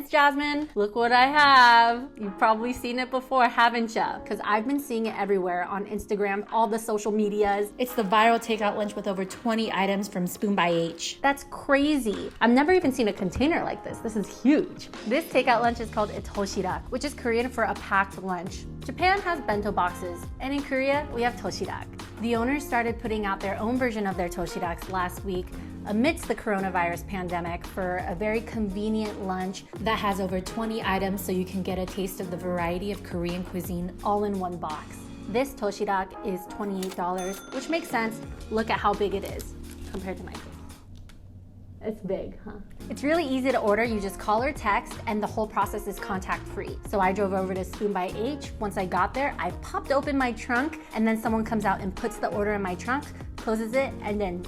Thanks, Jasmine. Look what I have. You've probably seen it before, haven't ya? Because I've been seeing it everywhere on Instagram, all the social medias. It's the viral takeout lunch with over 20 items from Spoon by H. That's crazy. I've never even seen a container like this. This is huge. This takeout lunch is called a Dosirak, which is Korean for a packed lunch. Japan has bento boxes, and in Korea, we have Dosirak. The owners started putting out their own version of their Dosiraks last week amidst the coronavirus pandemic for a very convenient lunch that has over 20 items so you can get a taste of the variety of Korean cuisine all in one box. This Dosirak is $28, which makes sense. Look at how big it is compared to my face. It's big, huh? It's really easy to order. You just call or text, and the whole process is contact-free. So I drove over to Spoon by H. Once I got there, I popped open my trunk, and then someone comes out and puts the order in my trunk, closes it, and then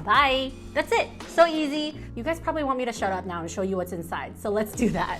bye. That's it. So easy. You guys probably want me to shut up now and show you what's inside, so let's do that.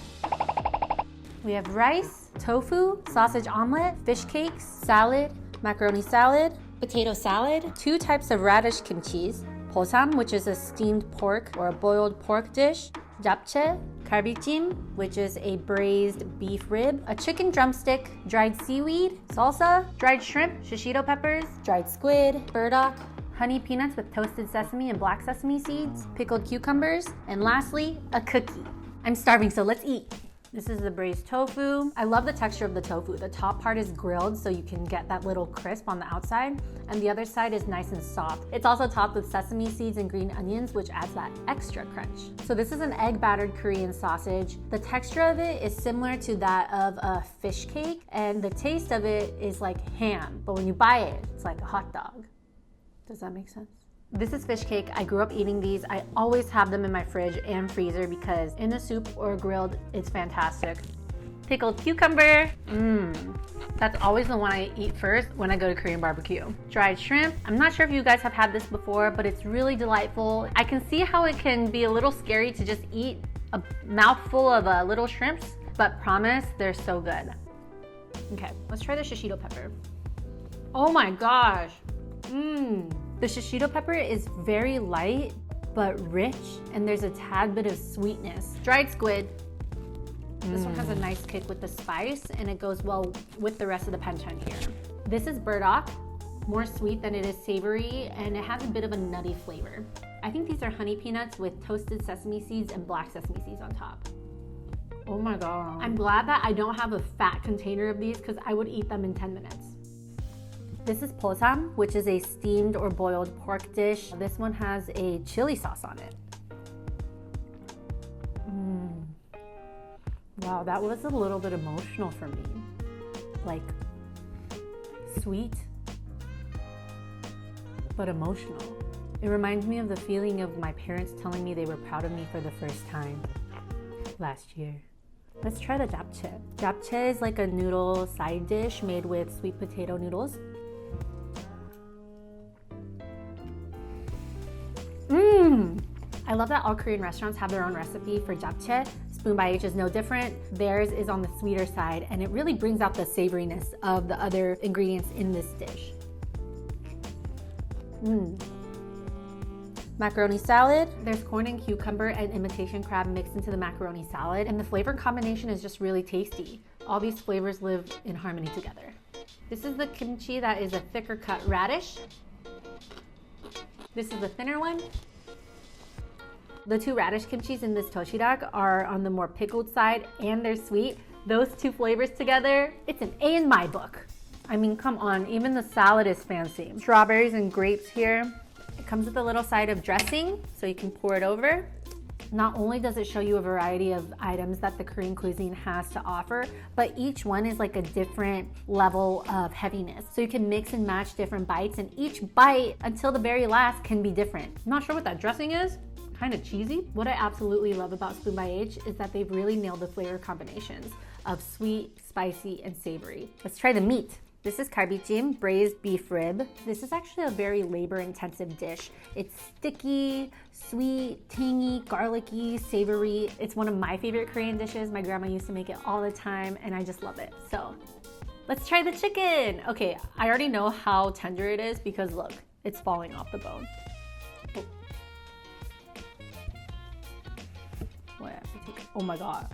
We have rice, tofu, sausage omelet, fish cakes, salad, macaroni salad, potato salad, 2 types of radish kimchis, 보쌈, which is a steamed pork or a boiled pork dish, japchae, 갈비찜, which is a braised beef rib, a chicken drumstick, dried seaweed, salsa, dried shrimp, shishito peppers, dried squid, burdock, honey peanuts with toasted sesame and black sesame seeds, pickled cucumbers, and lastly, a cookie. I'm starving, so let's eat. This is the braised tofu. I love the texture of the tofu. The top part is grilled so you can get that little crisp on the outside, and the other side is nice and soft. It's also topped with sesame seeds and green onions, which adds that extra crunch. So this is an egg battered Korean sausage. The texture of it is similar to that of a fish cake, and the taste of it is like ham, but when you buy it, it's like a hot dog. Does that make sense? This is fish cake. I grew up eating these. I always have them in my fridge and freezer because in the soup or grilled, it's fantastic. Pickled cucumber. That's always the one I eat first when I go to Korean barbecue. Dried shrimp. I'm not sure if you guys have had this before, but it's really delightful. I can see how it can be a little scary to just eat a mouthful of little shrimps, but promise, they're so good. Okay, let's try the shishito pepper. Oh my gosh. The shishito pepper is very light, but rich, and there's a tad bit of sweetness. Dried squid. This one has a nice kick with the spice, and it goes well with the rest of the panchan here. This is burdock, more sweet than it is savory, and it has a bit of a nutty flavor. I think these are honey peanuts with toasted sesame seeds and black sesame seeds on top. Oh my God. I'm glad that I don't have a fat container of these because I would eat them in 10 minutes. This is 보쌈, which is a steamed or boiled pork dish. This one has a chili sauce on it. Wow, that was a little bit emotional for me. Like, sweet, but emotional. It reminds me of the feeling of my parents telling me they were proud of me for the first time last year. Let's try the japchae. Japchae is like a noodle side dish made with sweet potato noodles. I love that all Korean restaurants have their own recipe for japchae. Spoon by H is no different. Theirs is on the sweeter side, and it really brings out the savoriness of the other ingredients in this dish. Macaroni salad. There's corn and cucumber and imitation crab mixed into the macaroni salad, and the flavor combination is just really tasty. All these flavors live in harmony together. This is the kimchi that is a thicker cut radish. This is the thinner one. The 2 radish kimchis in this Dosirak are on the more pickled side, and they're sweet. Those 2 flavors together, it's an A in my book. I mean, come on, even the salad is fancy. Strawberries and grapes here. It comes with a little side of dressing, so you can pour it over. Not only does it show you a variety of items that the Korean cuisine has to offer, but each one is like a different level of heaviness. So you can mix and match different bites, and each bite until the very last can be different. I'm not sure what that dressing is. Kind of cheesy. What I absolutely love about Spoon by H is that they've really nailed the flavor combinations of sweet, spicy, and savory. Let's try the meat. This is 갈비찜, braised beef rib. This is actually a very labor-intensive dish. It's sticky, sweet, tangy, garlicky, savory. It's one of my favorite Korean dishes. My grandma used to make it all the time, and I just love it. So let's try the chicken. Okay, I already know how tender it is because look, it's falling off the bone. Oh my God.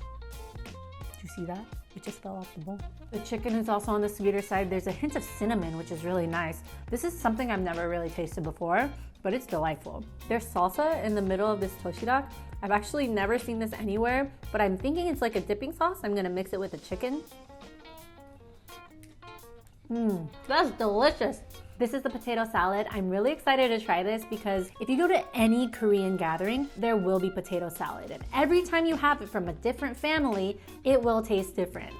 you see that? It just fell off the bowl. The chicken is also on the sweeter side. There's a hint of cinnamon, which is really nice. This is something I've never really tasted before, but it's delightful. There's salsa in the middle of this dosirak. I've actually never seen this anywhere, but I'm thinking it's like a dipping sauce. I'm gonna mix it with the chicken. That's delicious. This is the potato salad. I'm really excited to try this because if you go to any Korean gathering, there will be potato salad. And every time you have it from a different family, it will taste different.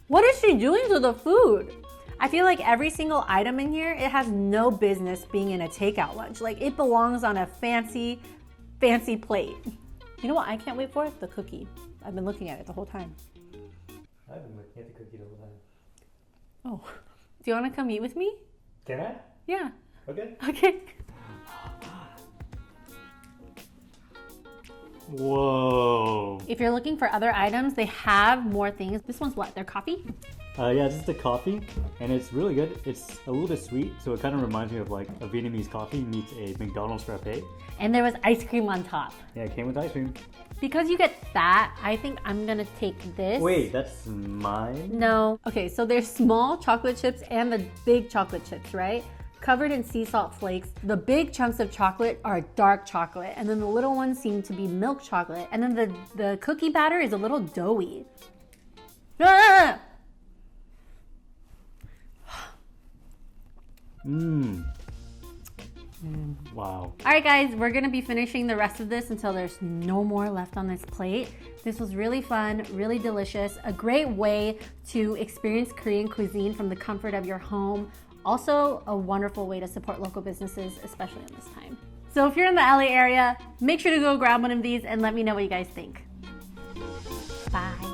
What is she doing to the food? I feel like every single item in here, it has no business being in a takeout lunch. Like it belongs on a fancy, fancy plate. You know what I can't wait for? The cookie. I've been looking at it the whole time. I've been looking at the cookie the whole time. Oh, do you want to come eat with me? Can I? Yeah. Okay. Okay. Whoa. If you're looking for other items, they have more things. This one's what? Their coffee? Yeah, this is the coffee, and it's really good. It's a little bit sweet, so it kind of reminds me of like a Vietnamese coffee meets a McDonald's frappe. And there was ice cream on top. Yeah, it came with ice cream. Because you get that, I think I'm gonna take this. Wait, that's mine? No. Okay, so there's small chocolate chips and the big chocolate chips, right? Covered in sea salt flakes. The big chunks of chocolate are dark chocolate, and then the little ones seem to be milk chocolate, and then the cookie batter is a little doughy. Ah! Wow. All right, guys, we're gonna be finishing the rest of this until there's no more left on this plate. This was really fun, really delicious, a great way to experience Korean cuisine from the comfort of your home. Also, a wonderful way to support local businesses, especially in this time. So if you're in the LA area, make sure to go grab one of these and let me know what you guys think. Bye.